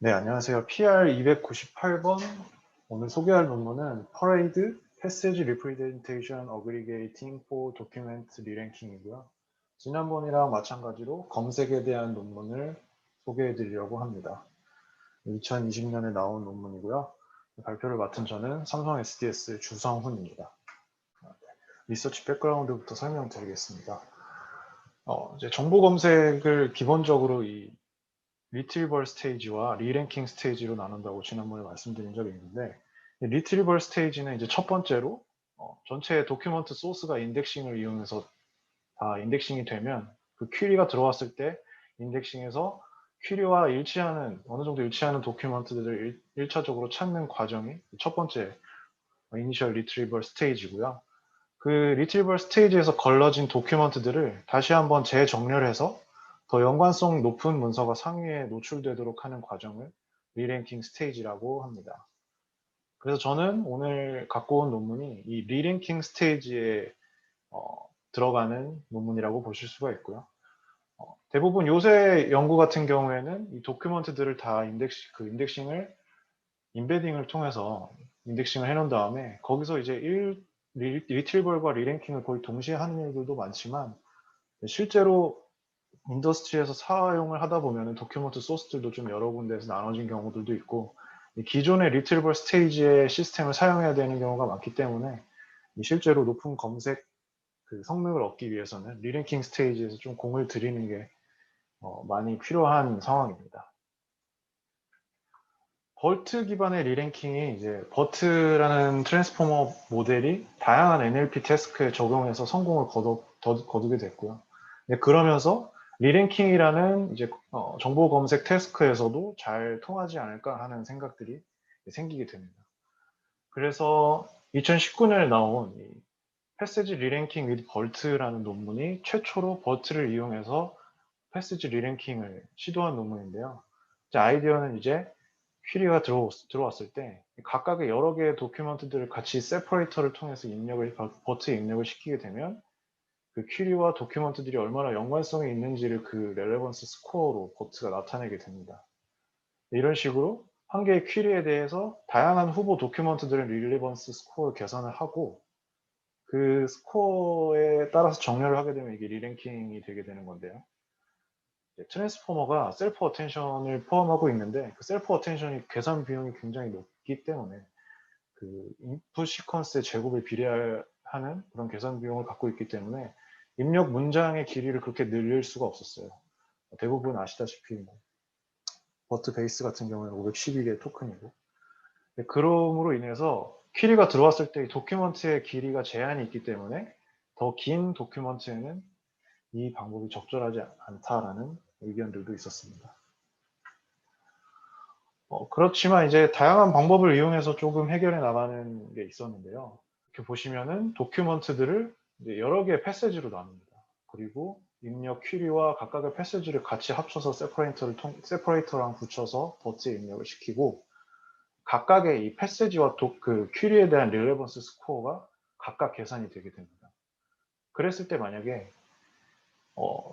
네, 안녕하세요. PR298번. 오늘 소개할 논문은 Parade Passage Representation Aggregating for Document Re-ranking이고요. 지난번이랑 마찬가지로 검색에 대한 논문을 소개해 드리려고 합니다. 2020년에 나온 논문이고요. 발표를 맡은 저는 삼성 SDS 주성훈입니다. 리서치 백그라운드부터 설명드리겠습니다. 이제 정보 검색을 기본적으로 이 리트리벌 스테이지와 리랭킹 스테이지로 나눈다고 지난번에 말씀드린 적이 있는데, 리트리벌 스테이지는 이제 첫 번째로 전체 도큐먼트 소스가 인덱싱을 이용해서 다 인덱싱이 되면 그 퀴리가 들어왔을 때 인덱싱에서 퀴리와 일치하는 어느 정도 일치하는 도큐먼트들을 1차적으로 찾는 과정이 첫 번째 이니셜 리트리벌 스테이지고요. 그 리트리벌 스테이지에서 걸러진 도큐먼트들을 다시 한번 재정렬해서 더 연관성 높은 문서가 상위에 노출되도록 하는 과정을 리랭킹 스테이지라고 합니다. 그래서 저는 오늘 갖고 온 논문이 이 리랭킹 스테이지에 들어가는 논문이라고 보실 수가 있고요. 대부분 요새 연구 같은 경우에는 이 도큐먼트들을 다 인덱싱을 인베딩을 통해서 인덱싱을 해놓은 다음에 거기서 이제 리트리벌과 리랭킹을 거의 동시에 하는 일들도 많지만, 실제로 인더스트리에서 사용을 하다 보면 도큐먼트 소스들도 좀 여러 군데에서 나눠진 경우들도 있고, 기존의 리트리벌 스테이지의 시스템을 사용해야 되는 경우가 많기 때문에 실제로 높은 검색 성능을 얻기 위해서는 리랭킹 스테이지에서 좀 공을 들이는 게 많이 필요한 상황입니다. 버트 기반의 리랭킹이 이제 버트라는 트랜스포머 모델이 다양한 NLP 태스크에 적용해서 성공을 거두게 됐고요. 그러면서 리랭킹이라는 이제 정보 검색 태스크에서도 잘 통하지 않을까 하는 생각들이 생기게 됩니다. 그래서 2019년에 나온 이 패시지 리랭킹 with 버트라는 논문이 최초로 버트를 이용해서 패시지 리랭킹을 시도한 논문인데요. 아이디어는 이제 퀴리가 들어왔을 때 각각의 여러 개의 도큐먼트들을 같이 세퍼레이터를 통해서 버트에 입력을 시키게 되면 그 퀴리와 도큐먼트들이 얼마나 연관성이 있는지를 그 렐레번스 스코어로 버트가 나타내게 됩니다. 이런 식으로 한 개의 퀴리에 대해서 다양한 후보 도큐먼트들의 릴리번스 스코어를 계산을 하고 그 스코어에 따라서 정렬을 하게 되면 이게 리랭킹이 되게 되는 건데요. 트랜스포머가 셀프 어텐션을 포함하고 있는데 그 셀프 어텐션이 계산 비용이 굉장히 높기 때문에 그 인풋 시퀀스의 제곱에 비례하는 그런 계산 비용을 갖고 있기 때문에 입력 문장의 길이를 그렇게 늘릴 수가 없었어요. 대부분 아시다시피 버트 베이스 같은 경우는 512개의 토큰이고, 그럼으로 인해서 퀴리가 들어왔을 때 도큐먼트의 길이가 제한이 있기 때문에 더 긴 도큐먼트에는 이 방법이 적절하지 않다라는 의견들도 있었습니다. 그렇지만 이제 다양한 방법을 이용해서 조금 해결해 나가는 게 있었는데요. 이렇게 보시면은 도큐먼트들을 이제 여러 개의 패세지로 나눕니다. 그리고 입력 퀴리와 각각의 패세지를 같이 합쳐서 세퍼레이터랑 붙여서 버트에 입력을 시키고, 각각의 이 패세지와 그 퀴리에 대한 릴레번스 스코어가 각각 계산이 되게 됩니다. 그랬을 때 만약에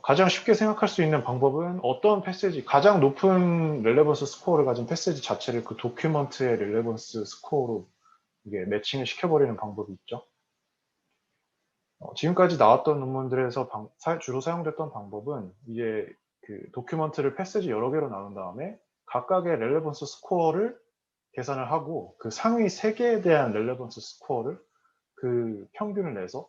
가장 쉽게 생각할 수 있는 방법은 어떤 패세지, 가장 높은 렐레번스 스코어를 가진 패세지 자체를 그 도큐먼트의 렐레번스 스코어로 이게 매칭을 시켜버리는 방법이 있죠. 지금까지 나왔던 논문들에서 주로 사용됐던 방법은 이제 그 도큐먼트를 패세지 여러 개로 나눈 다음에 각각의 렐레번스 스코어를 계산을 하고 그 상위 3개에 대한 렐레번스 스코어를 그 평균을 내서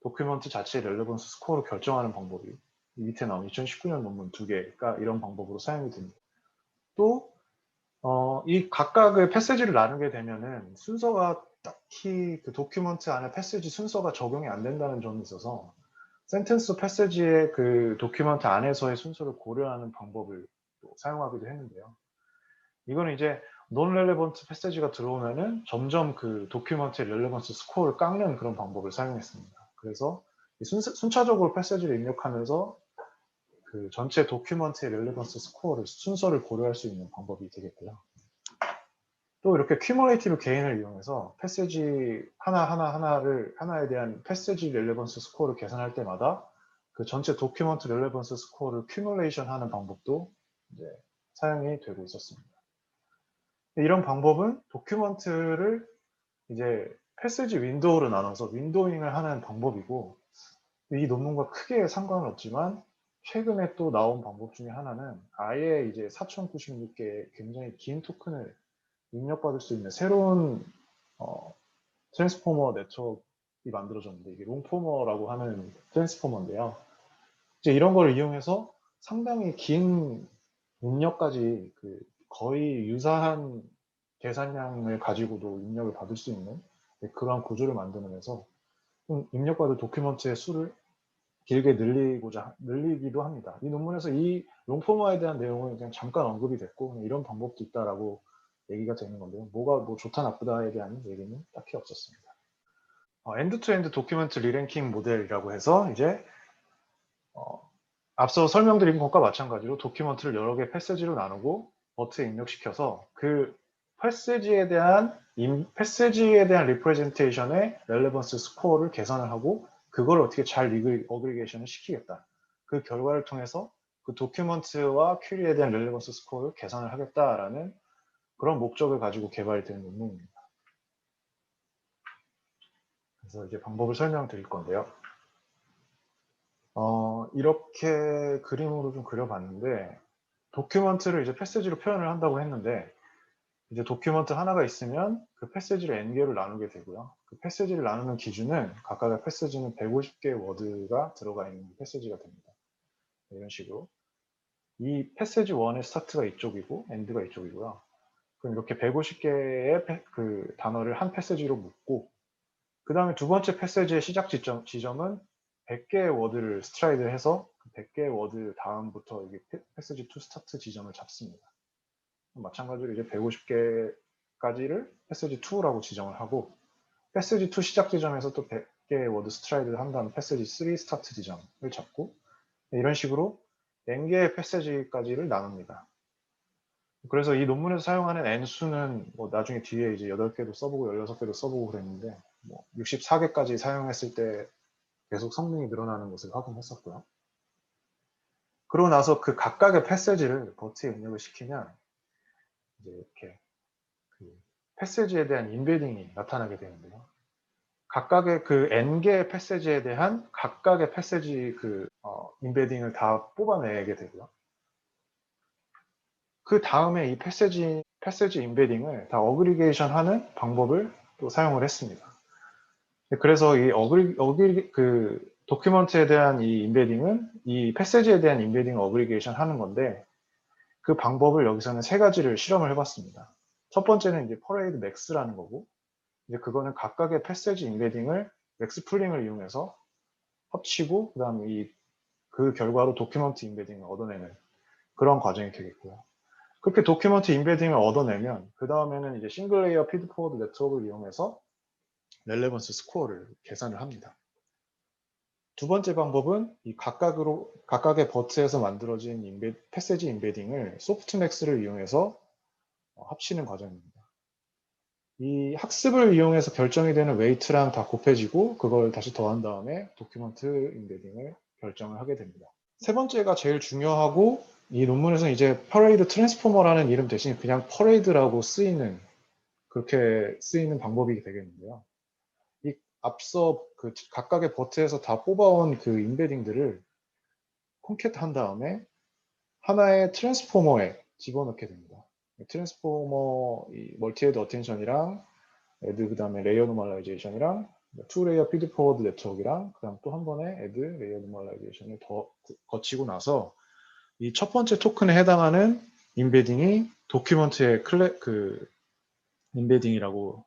도큐먼트 자체의 렐레번스 스코어를 결정하는 방법이 밑에 나온 2019년 논문 2개가 이런 방법으로 사용이 됩니다. 또 이 각각의 패세지를 나누게 되면은 순서가 딱히 그 도큐먼트 안에 패세지 순서가 적용이 안 된다는 점이 있어서 센텐스 패세지의 그 도큐먼트 안에서의 순서를 고려하는 방법을 사용하기도 했는데요. 이거는 이제 논 렐레번트 패세지가 들어오면은 점점 그 도큐먼트의 렐레번스 스코어를 깎는 그런 방법을 사용했습니다. 그래서 순차적으로 패세지를 입력하면서 그 전체 도큐먼트의 렐레번스 스코어를 순서를 고려할 수 있는 방법이 되겠고요. 또 이렇게 큐뮬레이티브 게인을 이용해서 패세지 하나에 대한 패세지 렐레번스 스코어를 계산할 때마다 그 전체 도큐먼트 렐레번스 스코어를 큐뮬레이션 하는 방법도 이제 사용이 되고 있었습니다. 이런 방법은 도큐먼트를 이제 패스지 윈도우로 나눠서 윈도잉을 하는 방법이고, 이 논문과 크게 상관은 없지만 최근에 또 나온 방법 중에 하나는 아예 이제 4096개의 굉장히 긴 토큰을 입력받을 수 있는 새로운 트랜스포머 네트워크가 만들어졌는데, 이게 롱포머라고 하는 트랜스포머인데요. 이제 이런 걸 이용해서 상당히 긴 입력까지 거의 유사한 계산량을 가지고도 입력을 받을 수 있는 그런 구조를 만들면서 입력받을 도큐먼트의 수를 길게 늘리기도 합니다. 이 논문에서 이 롱포머에 대한 내용은 그냥 잠깐 언급이 됐고, 이런 방법도 있다라고 얘기가 되는 건데요. 뭐가 뭐 좋다 나쁘다에 대한 얘기는 딱히 없었습니다. 엔드-투-엔드 도큐멘트 리랭킹 모델이라고 해서 이제 앞서 설명드린 것과 마찬가지로 도큐먼트를 여러 개 패스지로 나누고 버트에 입력시켜서 그 패스지에 대한 리프레젠테이션의 렐레번스 스코어를 계산을 하고 그걸 어떻게 잘 어그리게이션을 시키겠다. 그 결과를 통해서 그 도큐먼트와 퀴리에 대한 렐레번스 스코어를 계산을 하겠다라는 그런 목적을 가지고 개발된 논문입니다. 그래서 이제 방법을 설명드릴 건데요. 이렇게 그림으로 좀 그려봤는데, 도큐먼트를 이제 패스지로 표현을 한다고 했는데, 이제 도큐먼트 하나가 있으면 그 패스지를 n개로 나누게 되고요. 그 패스지를 나누는 기준은 각각의 패스지는 150개의 워드가 들어가 있는 패스지가 됩니다. 이런 식으로. 이 패스지 1의 스타트가 이쪽이고 엔드가 이쪽이고요. 그럼 이렇게 150개의 그 단어를 한 패스지로 묶고, 그 다음에 두 번째 패스지의 시작 지점은 100개의 워드를 스트라이드 해서 그 100개의 워드 다음부터 이게 패스지 투 스타트 지점을 잡습니다. 마찬가지로 이제 150개까지를 패스지 2라고 지정을 하고, 패스지 2 시작 지점에서 또 100개의 워드 스트라이드를 한 다음 패스지 3 스타트 지점을 잡고, 이런 식으로 n개의 패스지까지를 나눕니다. 그래서 이 논문에서 사용하는 n수는 뭐 나중에 뒤에 이제 8개도 써보고 16개도 써보고 그랬는데, 뭐 64개까지 사용했을 때 계속 성능이 늘어나는 것을 확인했었고요. 그러고 나서 그 각각의 패스지를 버트에 입력을 시키면 이제 이렇게 그 패스지에 대한 인베딩이 나타나게 되는데요. 각각의 그 n개의 패스지에 대한 각각의 패스지 인베딩을 다 뽑아내게 되고요. 그 다음에 이 패스지 인베딩을 다 어그리게이션 하는 방법을 또 사용을 했습니다. 그래서 이 도큐먼트에 대한 이 인베딩은 이 패스지에 대한 인베딩을 어그리게이션 하는 건데, 그 방법을 여기서는 3가지를 실험을 해봤습니다. 첫 번째는 이제 퍼레이드 맥스라는 거고, 이제 그거는 각각의 패스지 인베딩을 맥스 풀링을 이용해서 합치고, 그 다음에 그 결과로 도큐먼트 인베딩을 얻어내는 그런 과정이 되겠고요. 그렇게 도큐먼트 인베딩을 얻어내면 그 다음에는 이제 싱글 레이어 피드포워드 네트워크를 이용해서 렐레번스 스코어를 계산을 합니다. 두 번째 방법은 이 각각의 버트에서 만들어진 패스지 인베딩을 소프트맥스를 이용해서 합치는 과정입니다. 이 학습을 이용해서 결정이 되는 웨이트랑 다 곱해지고 그걸 다시 더한 다음에 도큐먼트 인베딩을 결정을 하게 됩니다. 세 번째가 제일 중요하고, 이 논문에서는 이제 퍼레이드 트랜스포머라는 이름 대신 그냥 퍼레이드라고 그렇게 쓰이는 방법이 되겠는데요. 이 앞서 그 각각의 버트에서 다 뽑아온 그 인베딩들을 콘캣 한 다음에 하나의 트랜스포머에 집어넣게 됩니다. 트랜스포머 멀티헤드 어텐션이랑 애드, 그 다음에 레이어 노멀라이제이션이랑 투 레이어 피드 포워드 네트워크랑 그 다음 또 한 번에 애드 레이어 노멀라이제이션을 더 거치고 나서 이 첫 번째 토큰에 해당하는 인베딩이 도큐먼트의 인베딩이라고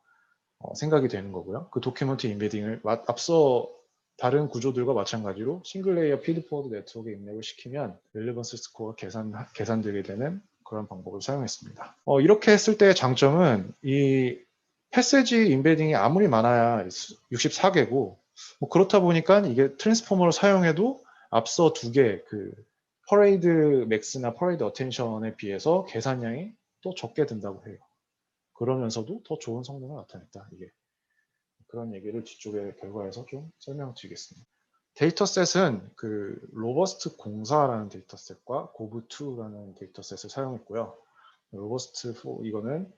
생각이 되는 거고요. 그 도큐먼트 인베딩을 앞서 다른 구조들과 마찬가지로 싱글 레이어 피드 포워드 네트워크에 입력을 시키면 렐레번스 스코어가 계산되게 되는 그런 방법을 사용했습니다. 이렇게 했을 때의 장점은 이 패스지 인베딩이 아무리 많아야 64개고, 뭐 그렇다 보니까 이게 트랜스포머를 사용해도 앞서 2개 퍼레이드 맥스나 퍼레이드 어텐션에 비해서 계산량이 또 적게 든다고 해요. 그러면서도 더 좋은 성능을 나타냈다. 이게 그런 얘기를 뒤쪽의 결과에서 좀 설명드리겠습니다. 데이터셋은 로버스트 04라는 데이터셋과 고브2라는 데이터셋을 사용했고요. 로버스트 4 이거는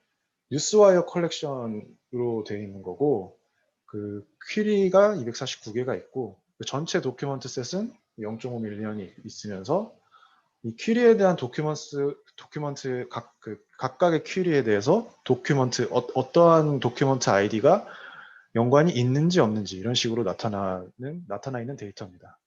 뉴스와이어 컬렉션으로 되어 있는 거고, 그 퀴리가 249개가 있고, 그 전체 도큐먼트 셋은 0.5 밀리언이 있으면서, 이 퀴리에 대한 도큐먼트 각각의 퀴리에 대해서 어떠한 도큐먼트 아이디가 연관이 있는지 없는지 이런 식으로 나타나 있는 데이터입니다.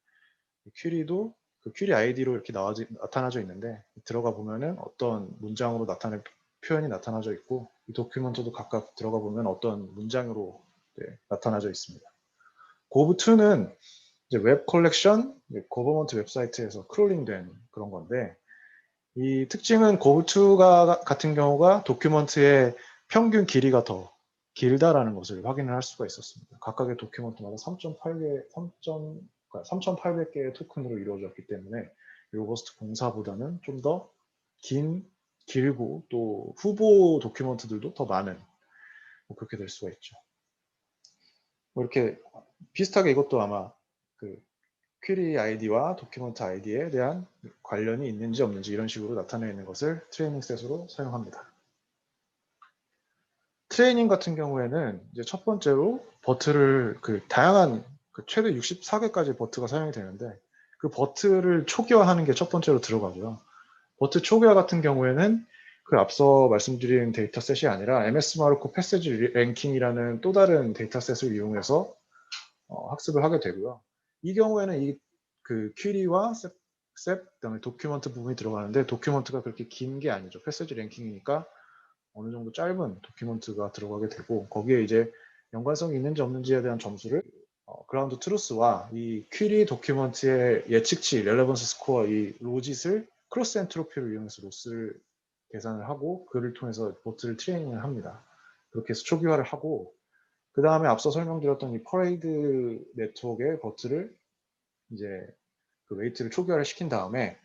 퀴리도 그 퀴리 아이디로 이렇게 나타나져 있는데, 들어가 보면은 어떤 문장으로 나타낼 표현이 나타나져 있고, 이 도큐먼트도 각각 들어가 보면 어떤 문장으로 나타나져 있습니다. 고브2는 이제 웹 컬렉션, 거버먼트 웹사이트에서 크롤링된 그런 건데, 이 특징은 고브2 같은 경우가 도큐먼트의 평균 길이가 더 길다라는 것을 확인을 할 수가 있었습니다. 각각의 도큐먼트마다 3,800개의 토큰으로 이루어졌기 때문에 로버스트 공사보다는 좀 더 길고 또 후보 도큐먼트들도 더 많은, 그렇게 될 수가 있죠. 이렇게 비슷하게 이것도 아마 그 퀴리 아이디와 도큐먼트 아이디에 대한 관련이 있는지 없는지 이런 식으로 나타내 있는 것을 트레이닝 셋으로 사용합니다. 트레이닝 같은 경우에는 이제 첫 번째로 버트를 다양한 최대 64개까지 버트가 사용이 되는데, 그 버트를 초기화하는 게 첫 번째로 들어가고요. 버트 초기화 같은 경우에는 그 앞서 말씀드린 데이터셋이 아니라 MS 마르코 패세지 랭킹이라는 또 다른 데이터셋을 이용해서 학습을 하게 되고요. 이 경우에는 그 퀴리와 셋, 그다음에 도큐먼트 부분이 들어가는데, 도큐먼트가 그렇게 긴 게 아니죠. 패세지 랭킹이니까 어느 정도 짧은 도큐먼트가 들어가게 되고, 거기에 이제 연관성이 있는지 없는지에 대한 점수를 그라운드 트루스와 이 퀴리 도큐먼트의 예측치, 렐레번스 스코어, 이 로짓을 크로스 엔트로피를 이용해서 로스를 계산을 하고 그를 통해서 보트를 트레이닝을 합니다. 그렇게 해서 초기화를 하고, 그 다음에 앞서 설명드렸던 이 퍼레이드 네트워크의 버트를 이제 그 웨이트를 초기화를 시킨 다음에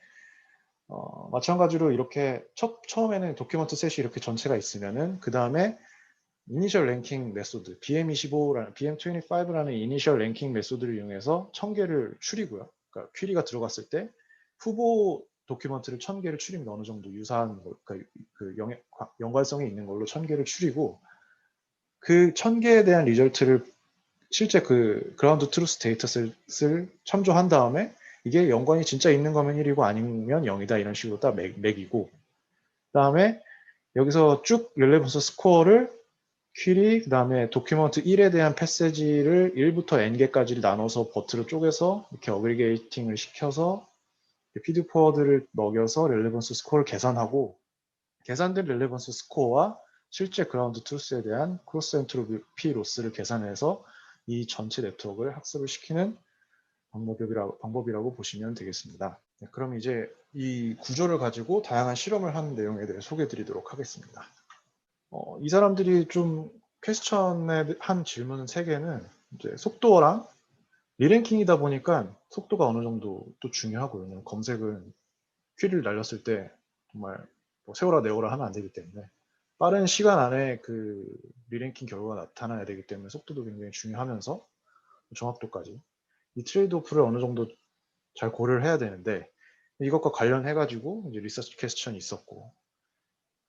마찬가지로 이렇게 처음에는 도큐먼트 셋이 이렇게 전체가 있으면은 그 다음에 이니셜 랭킹 메소드 BM25라는 이니셜 랭킹 메소드를 이용해서 1000개를 추리고요. 그러니까 퀴리가 들어갔을 때 후보 도큐먼트를 1000개를 추립니다. 어느 정도 유사한 그러니까 연관성이 있는 걸로 1000개를 추리고, 그 1000개에 대한 리절트를 실제 그 그라운드 트루스 데이터셋을 참조한 다음에 이게 연관이 진짜 있는 거면 1이고 아니면 0이다 이런 식으로 딱 매기고, 그 다음에 여기서 쭉 렐레번스 스코어를 퀴리, 그 다음에 도큐먼트 1에 대한 패세지를 1부터 n개까지를 나눠서 버트를 쪼개서 이렇게 어그리게이팅을 시켜서 피드 포워드를 먹여서 렐레번스 스코어를 계산하고, 계산된 렐레번스 스코어와 실제 그라운드 트루스에 대한 크로스 엔트로피 로스를 계산해서 이 전체 네트워크를 학습을 시키는 방법이라고 보시면 되겠습니다. 네, 그럼 이제 이 구조를 가지고 다양한 실험을 하는 내용에 대해 소개해 드리도록 하겠습니다. 이 사람들이 좀 퀘스천에 한 질문 3개는 이제 속도랑 리랭킹이다 보니까 속도가 어느 정도 또 중요하고요. 검색은 퀴리를 날렸을 때 정말 뭐 세워라 내워라 하면 안 되기 때문에 빠른 시간 안에 그 리랭킹 결과가 나타나야 되기 때문에 속도도 굉장히 중요하면서 정확도까지 이 트레이드 오프를 어느 정도 잘 고려를 해야 되는데, 이것과 관련해 가지고 이제 리서치 퀘스천이 있었고,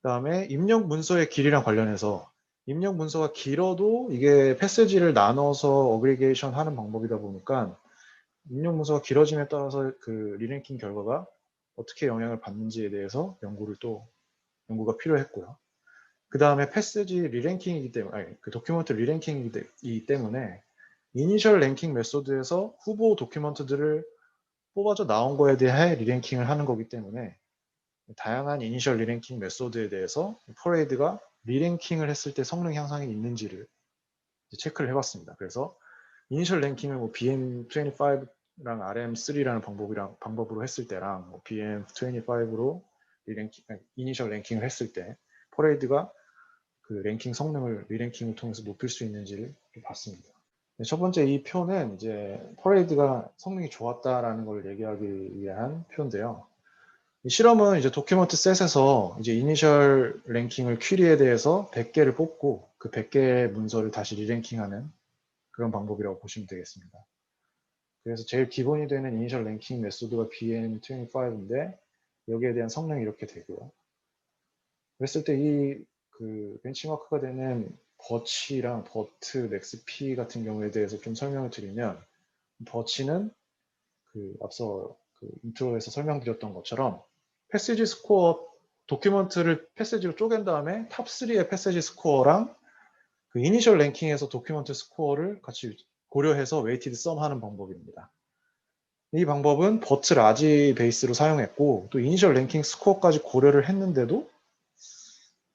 그 다음에 입력 문서의 길이랑 관련해서 입력 문서가 길어도 이게 패세지를 나눠서 어그리게이션 하는 방법이다 보니까 입력 문서가 길어짐에 따라서 그 리랭킹 결과가 어떻게 영향을 받는지에 대해서 연구가 필요했고요. 그 다음에 패세지 리랭킹이기 때문에, 그 도큐먼트 리랭킹이기 때문에 이니셜 랭킹 메소드에서 후보 도큐먼트들을 뽑아져 나온 거에 대해 리랭킹을 하는 거기 때문에 다양한 이니셜 리랭킹 메소드에 대해서 퍼레이드가 리랭킹을 했을 때 성능 향상이 있는지를 체크를 해봤습니다. 그래서 이니셜 랭킹을 뭐 BM25랑 RM3라는 방법으로 했을 때랑 뭐 BM25로 이니셜 랭킹을 했을 때 퍼레이드가 그 랭킹 성능을 리랭킹을 통해서 높일 수 있는지를 봤습니다. 네, 첫 번째 이 표는 이제 퍼레이드가 성능이 좋았다라는 걸 얘기하기 위한 표인데요. 이 실험은 이제 도큐먼트 셋에서 이제 이니셜 랭킹을 퀴리에 대해서 100개를 뽑고 그 100개의 문서를 다시 리랭킹하는 그런 방법이라고 보시면 되겠습니다. 그래서 제일 기본이 되는 이니셜 랭킹 메소드가 BM25인데 여기에 대한 성능이 이렇게 되고요. 그랬을 때 이 그 벤치마크가 되는 버치랑 버트 맥스피 같은 경우에 대해서 좀 설명을 드리면, 버치는 그 앞서 그 인트로에서 설명드렸던 것처럼 패시지 스코어 도큐먼트를 패시지로 쪼갠 다음에 탑3의 패시지 스코어랑 그 이니셜 랭킹에서 도큐먼트 스코어를 같이 고려해서 웨이티드 썸 하는 방법입니다. 이 방법은 버트 라지 베이스로 사용했고, 또 이니셜 랭킹 스코어까지 고려를 했는데도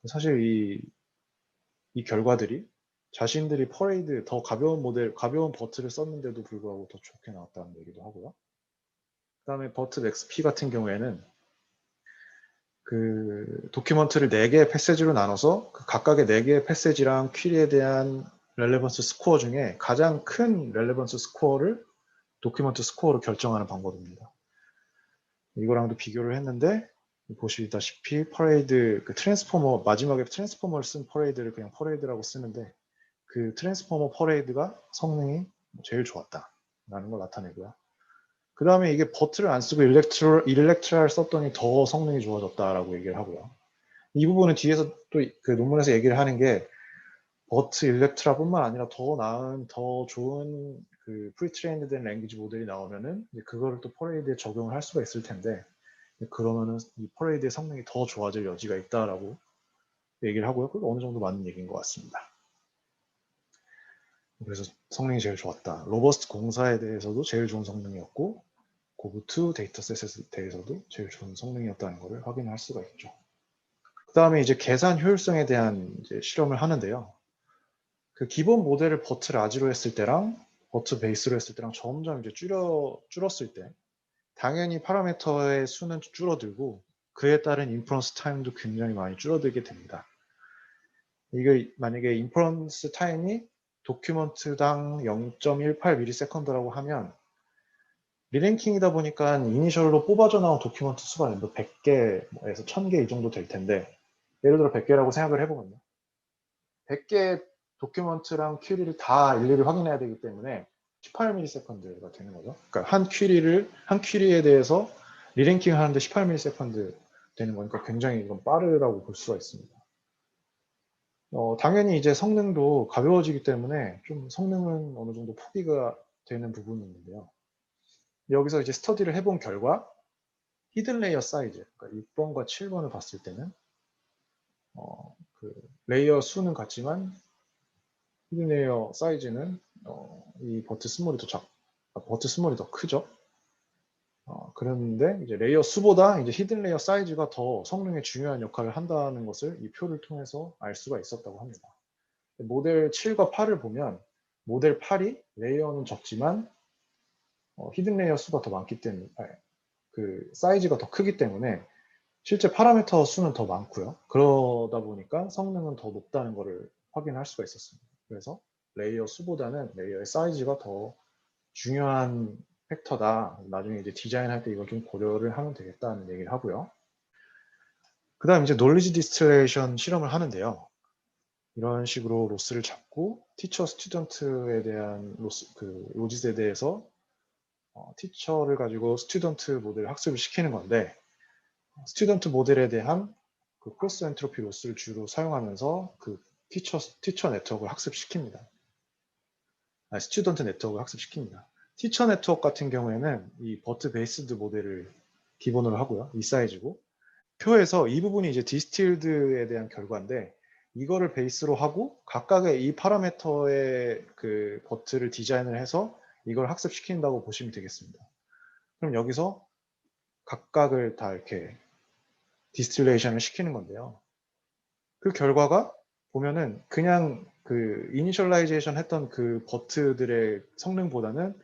사실 이 결과들이 자신들이 퍼레이드 더 가벼운 모델, 가벼운 버트를 썼는데도 불구하고 더 좋게 나왔다는 얘기도 하고요. 그 다음에 버트 맥스피 같은 경우에는 그 도큐먼트를 4개의 패세지로 나눠서 그 각각의 4개의 패세지랑 퀴리에 대한 렐레번스 스코어 중에 가장 큰 렐레번스 스코어를 도큐먼트 스코어로 결정하는 방법입니다. 이거랑도 비교를 했는데 보시다시피 퍼레이드 그 트랜스포머 마지막에 트랜스포머를 쓴 퍼레이드를 그냥 퍼레이드라고 쓰는데 그 트랜스포머 퍼레이드가 성능이 제일 좋았다라는 걸 나타내고요. 그 다음에 이게 버트를 안 쓰고 일렉트라를 썼더니 더 성능이 좋아졌다라고 얘기를 하고요. 이 부분은 뒤에서 또 그 논문에서 얘기를 하는 게 버트 일렉트라뿐만 아니라 더 나은, 더 좋은 그 프리트레인드 된 랭귀지 모델이 나오면은 그거를 또 퍼레이드에 적용을 할 수가 있을 텐데, 그러면은 이 퍼레이드의 성능이 더 좋아질 여지가 있다라고 얘기를 하고요. 그거 어느 정도 맞는 얘기인 것 같습니다. 그래서 성능이 제일 좋았다. 로버스트 공사에 대해서도 제일 좋은 성능이었고, 고브2 데이터셋에 대해서도 제일 좋은 성능이었다는 것을 확인할 수가 있죠. 그 다음에 이제 계산 효율성에 대한 이제 실험을 하는데요. 그 기본 모델을 버트 라지로 했을 때랑 버트 베이스로 했을 때랑 점점 이제 줄었을 때 당연히 파라미터의 수는 줄어들고 그에 따른 인퍼런스 타임도 굉장히 많이 줄어들게 됩니다. 이게 만약에 인퍼런스 타임이 도큐먼트당 0.18ms라고 하면 리랭킹이다 보니까 이니셜로 뽑아져 나온 도큐먼트 수가 100개에서 1000개 이 정도 될 텐데, 예를 들어 100개라고 생각을 해보면요. 100개 도큐먼트랑 퀴리를 다 일일이 확인해야 되기 때문에 18ms가 되는 거죠. 그러니까 한 퀴리에 대해서 리랭킹 하는데 18ms 되는 거니까 굉장히 이건 빠르다고 볼 수가 있습니다. 당연히 이제 성능도 가벼워지기 때문에 좀 성능은 어느 정도 포기가 되는 부분이 있는데요. 여기서 이제 스터디를 해본 결과 히든 레이어 사이즈, 그러니까 6번과 7번을 봤을 때는 그 레이어 수는 같지만 히든 레이어 사이즈는 이 버트 스몰이 더 크죠. 그런데 이제 레이어 수보다 이제 히든 레이어 사이즈가 더 성능에 중요한 역할을 한다는 것을 이 표를 통해서 알 수가 있었다고 합니다. 모델 7과 8을 보면 모델 8이 레이어는 적지만 히든 레이어 수가 더 많기 때문에 그 사이즈가 더 크기 때문에 실제 파라미터 수는 더 많고요. 그러다 보니까 성능은 더 높다는 것을 확인할 수가 있었습니다. 그래서 레이어 수보다는 레이어의 사이즈가 더 중요한 팩터다. 나중에 이제 디자인할 때 이걸 좀 고려를 하면 되겠다는 얘기를 하고요. 그 다음 이제 놀리지 디스틸레이션 실험을 하는데요. 이런 식으로 로스를 잡고 티처 스튜던트에 대한 로짓에 대해서 티처를 가지고 스튜던트 모델을 학습을 시키는 건데, 스튜던트 모델에 대한 그 크로스 엔트로피 로스를 주로 사용하면서 그 티처 네트워크를 학습시킵니다. 스튜던트 네트워크를 학습시킵니다. 티처 네트워크 같은 경우에는 이 버트 베이스드 모델을 기본으로 하고요. 이 사이즈고, 표에서 이 부분이 이제 디스틸드에 대한 결과인데, 이거를 베이스로 하고 각각의 이 파라미터의 그 버트를 디자인을 해서 이걸 학습시킨다고 보시면 되겠습니다. 그럼 여기서 각각을 다 이렇게 디스틸레이션을 시키는 건데요. 그 결과가 보면은 그냥 그 이니셜라이제이션 했던 그 버트들의 성능보다는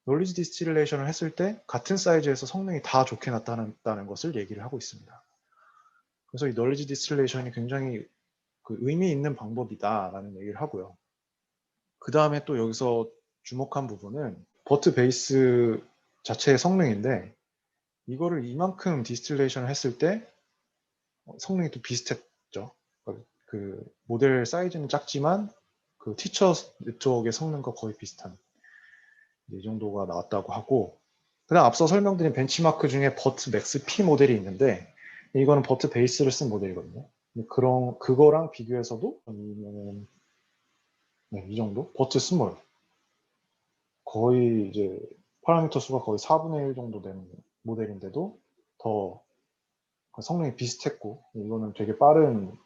놀리지 디스틸레이션을 했을 때 같은 사이즈에서 성능이 다 좋게 나타났다는 것을 얘기를 하고 있습니다. 그래서 이 놀리지 디스틸레이션이 굉장히 그 의미 있는 방법이다라는 얘기를 하고요. 그 다음에 또 여기서 주목한 부분은 버트 베이스 자체의 성능인데, 이거를 이만큼 디스틸레이션을 했을 때 성능이 또 비슷했죠. 그 모델 사이즈는 작지만 그 티처 네트워크의 성능과 거의 비슷한 이 정도가 나왔다고 하고, 그다음 앞서 설명드린 벤치마크 중에 버트 맥스 P 모델이 있는데, 이거는 버트 베이스를 쓴 모델이거든요. 그거랑 비교해서도 이 정도 버트 스몰 거의 이제 파라미터 수가 거의 4분의 1 정도 되는 모델인데도 더 성능이 비슷했고 이거는 되게 빠른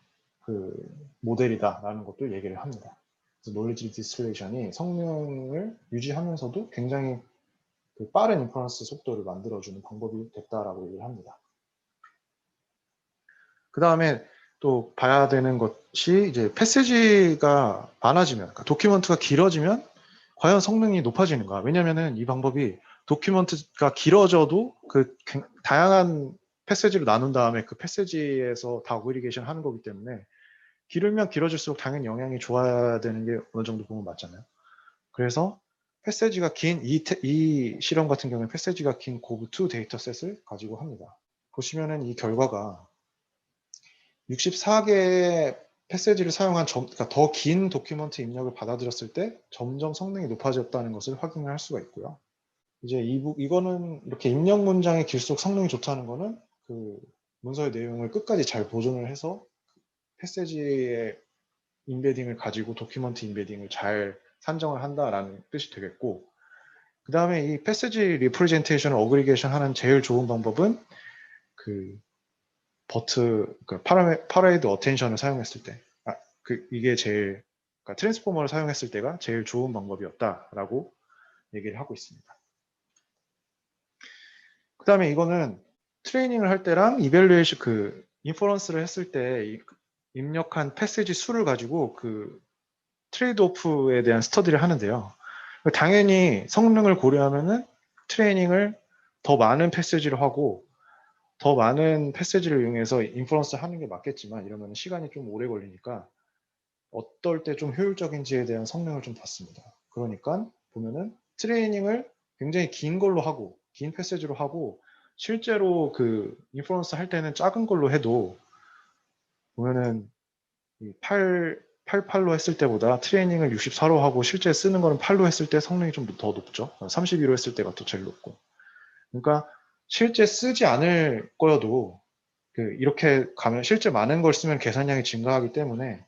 그 모델이다라는 것도 얘기를 합니다. 그래서 놀리지 디스틸레이션이 성능을 유지하면서도 굉장히 그 빠른 인퍼런스 속도를 만들어주는 방법이 됐다라고 얘기를 합니다. 그 다음에 또 봐야 되는 것이 이제 패시지가 많아지면, 그러니까 도큐먼트가 길어지면 과연 성능이 높아지는가? 왜냐면은 이 방법이 도큐먼트가 길어져도 그 다양한 패시지로 나눈 다음에 그 패시지에서 다 어그리게이션 하는 거기 때문에 길으면 길어질수록 당연히 영향이 좋아야 되는 게 어느 정도 보면 맞잖아요. 그래서 패시지가 긴 이 실험 같은 경우는 패시지가 긴 고브2 데이터셋을 가지고 합니다. 보시면은 이 결과가 64개의 패시지를 사용한 그러니까 더 긴 도큐먼트 입력을 받아들였을 때 점점 성능이 높아졌다는 것을 확인을 할 수가 있고요. 이제 이거는 이렇게 입력 문장의 길수록 성능이 좋다는 거는 그 문서의 내용을 끝까지 잘 보존을 해서 패시지의 인베딩을 가지고 도큐먼트 인베딩을 잘 산정을 한다라는 뜻이 되겠고, 그 다음에 이 패시지 리프레젠테이션을 어그리게이션 하는 제일 좋은 방법은 그 파레이드 어텐션을 사용했을 때, 이게 제일, 그러니까 트랜스포머를 사용했을 때가 제일 좋은 방법이었다라고 얘기를 하고 있습니다. 그 다음에 이거는 트레이닝을 할 때랑 이벨루에이션 인퍼런스를 했을 때 입력한 패시지 수를 가지고 그 트레이드 오프에 대한 스터디를 하는데요. 당연히 성능을 고려하면은 트레이닝을 더 많은 패시지를 하고 더 많은 패시지를 이용해서 인퍼런스 하는 게 맞겠지만 이러면 시간이 좀 오래 걸리니까 어떨 때 좀 효율적인지에 대한 성능을 좀 봤습니다. 그러니까 보면은 트레이닝을 굉장히 긴 걸로 하고 긴 패시지로 하고 실제로 그 인퍼런스 할 때는 작은 걸로 해도 보면은 88로 했을 때보다 트레이닝을 64로 하고 실제 쓰는 거는 8로 했을 때 성능이 좀 더 높죠. 32로 했을 때가 또 제일 높고. 그러니까 실제 쓰지 않을 거여도 이렇게 가면 실제 많은 걸 쓰면 계산량이 증가하기 때문에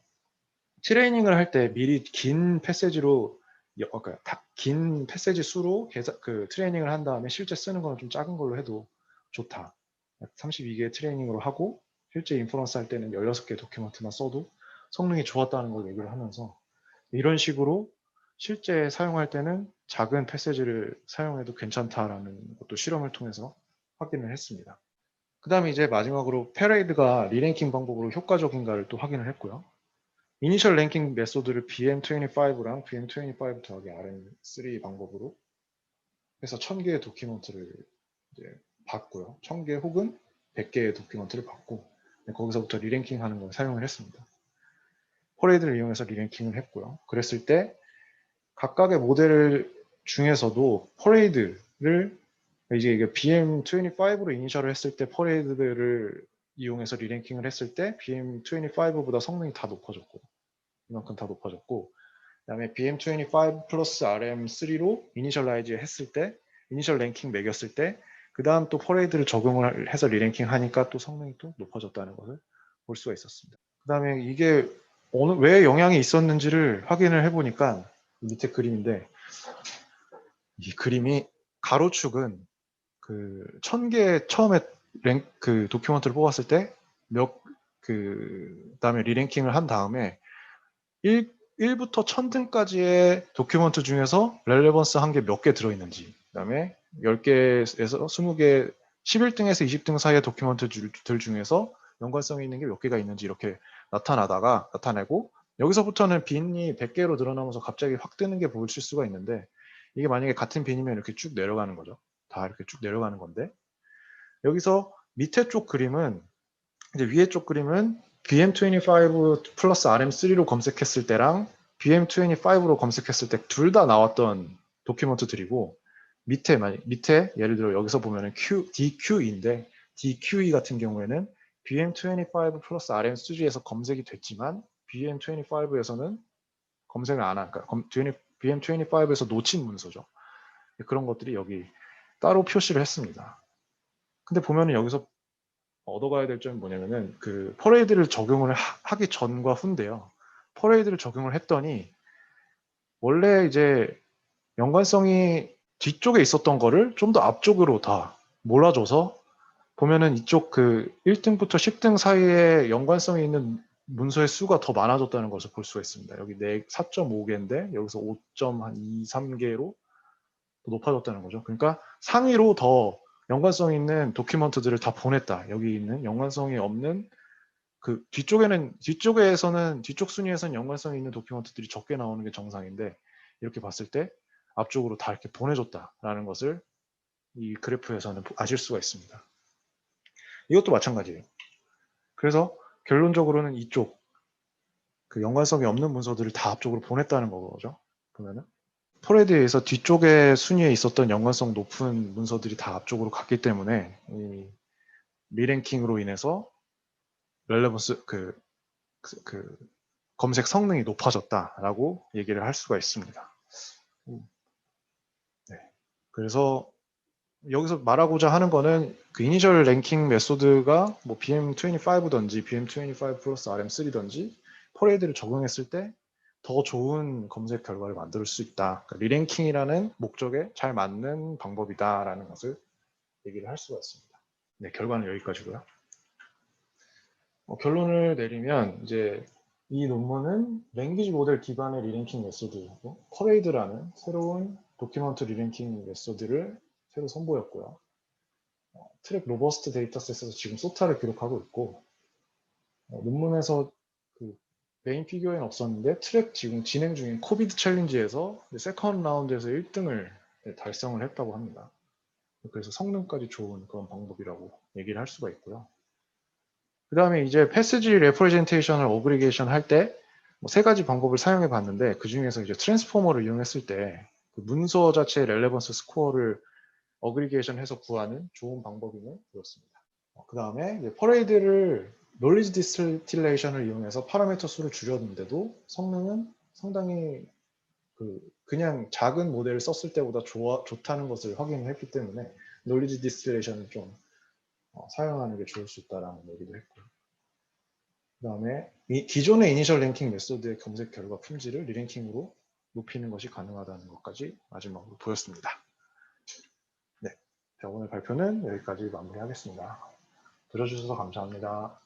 트레이닝을 할 때 미리 긴 패시지로 그러니까 긴 패시지 수로 트레이닝을 한 다음에 실제 쓰는 거는 좀 작은 걸로 해도 좋다. 32개 트레이닝으로 하고 실제 인퍼런스 할 때는 16개 도큐먼트만 써도 성능이 좋았다는 걸 얘기를 하면서 이런 식으로 실제 사용할 때는 작은 패시지를 사용해도 괜찮다라는 것도 실험을 통해서 확인을 했습니다. 그 다음에 이제 마지막으로 패레이드가 리랭킹 방법으로 효과적인가를 또 확인을 했고요. 이니셜 랭킹 메소드를 BM25랑 BM25 더하기 RM3 방법으로 해서 1000개의 도큐먼트를 이제 받고요. 1000개 혹은 100개의 도큐먼트를 받고 거기서부터 리랭킹 하는 걸 사용을 했습니다. 퍼레이드를 이용해서 리랭킹을 했고요. 그랬을 때 각각의 모델 중에서도 퍼레이드를 이게 BM25로 이니셜을 했을 때 퍼레이드를 이용해서 리랭킹을 했을 때 BM25보다 성능이 다 높아졌고 이만큼 다 높아졌고 그 다음에 BM25 플러스 RM3로 이니셜라이즈 했을 때 이니셜 랭킹 매겼을 때 그 다음 또 퍼레이드를 적용을 해서 리랭킹 하니까 또 성능이 또 높아졌다는 것을 볼 수가 있었습니다. 그 다음에 이게 왜 영향이 있었는지를 확인을 해보니까 밑에 그림인데 이 그림이 가로축은 1000개 처음에 도큐먼트를 뽑았을 때 그다음에 리랭킹을 한 다음에 1부터 1000등까지의 도큐먼트 중에서 렐레번스 한 개 몇 개 들어있는지 그 다음에 10개에서 20개 11등에서 20등 사이의 도큐먼트들 중에서 연관성이 있는 게 몇 개가 있는지 이렇게 나타내고 여기서부터는 빈이 100개로 늘어나면서 갑자기 확 뜨는 게 보일 수가 있는데 이게 만약에 같은 빈이면 이렇게 쭉 내려가는 거죠. 다 이렇게 쭉 내려가는 건데 여기서 밑에 쪽 그림은 이제 위에 쪽 그림은 BM25 플러스 RM3로 검색했을 때랑 BM25로 검색했을 때 둘 다 나왔던 도큐먼트들이고 밑에 예를 들어 여기서 보면은 DQE인데 DQE 같은 경우에는 BM25 플러스 RM3에서 검색이 됐지만 BM25에서는 검색을 안 한, 그러니까 BM25에서 놓친 문서죠. 그런 것들이 여기 따로 표시를 했습니다. 근데 보면은 여기서 얻어가야 될 점이 뭐냐면은 그 퍼레이드를 적용을 하기 전과 후인데요. 퍼레이드를 적용을 했더니 원래 이제 연관성이 뒤쪽에 있었던 거를 좀 더 앞쪽으로 다 몰아줘서 보면은 이쪽 그 1등부터 10등 사이에 연관성이 있는 문서의 수가 더 많아졌다는 것을 볼 수가 있습니다. 여기 4.5개인데 여기서 5.2, 3개로 높아졌다는 거죠. 그러니까 상위로 더 연관성 있는 도큐먼트들을 다 보냈다. 여기 있는 연관성이 없는 그 뒤쪽에서는 뒤쪽 순위에서는 연관성이 있는 도큐먼트들이 적게 나오는 게 정상인데 이렇게 봤을 때 앞쪽으로 다 이렇게 보내줬다라는 것을 이 그래프에서는 아실 수가 있습니다. 이것도 마찬가지예요. 그래서 결론적으로는 이쪽 그 연관성이 없는 문서들을 다 앞쪽으로 보냈다는 거죠. 그러면은 퍼레이드에서 뒤쪽에 순위에 있었던 연관성 높은 문서들이 다 앞쪽으로 갔기 때문에 이 리랭킹으로 인해서 렐레번스 그 검색 성능이 높아졌다라고 얘기를 할 수가 있습니다. 네. 그래서 여기서 말하고자 하는 거는 그 이니셜 랭킹 메소드가 뭐 BM25든지 BM25 플러스 RM3든지 퍼레이드를 적용했을 때 더 좋은 검색 결과를 만들 수 있다. 그러니까 리랭킹이라는 목적에 잘 맞는 방법이다라는 것을 얘기를 할 수가 있습니다. 네, 결과는 여기까지고요. 결론을 내리면 이제 이 논문은 랭귀지 모델 기반의 리랭킹 메소드이고 퍼레이드라는 새로운 도큐먼트 리랭킹 메소드를 새로 선보였고요. 트랙 로버스트 데이터셋에서 지금 소타를 기록하고 있고 논문에서 그 메인 피규어에는 없었는데 트랙 지금 진행 중인 코비드 챌린지에서 세컨드 라운드에서 1등을 달성을 했다고 합니다. 그래서 성능까지 좋은 그런 방법이라고 얘기를 할 수가 있고요. 그 다음에 이제 패스지 레프레젠테이션을 어그리게이션 할 때 뭐 세 가지 방법을 사용해 봤는데 그 중에서 이제 트랜스포머를 이용했을 때 그 문서 자체의 렐레번스 스코어를 어그리게이션 해서 구하는 좋은 방법임을 보였습니다. 그 다음에 퍼레이드를 놀리지 디스틸레이션을 이용해서 파라미터 수를 줄였는데도 성능은 상당히 그냥 작은 모델을 썼을 때보다 좋다는 것을 확인했기 때문에 놀리지 디스틸레이션을 좀 사용하는 게 좋을 수 있다라는 얘기도 했고요. 그 다음에 기존의 이니셜 랭킹 메소드의 검색 결과 품질을 리랭킹으로 높이는 것이 가능하다는 것까지 마지막으로 보였습니다. 네, 자, 오늘 발표는 여기까지 마무리하겠습니다. 들어주셔서 감사합니다.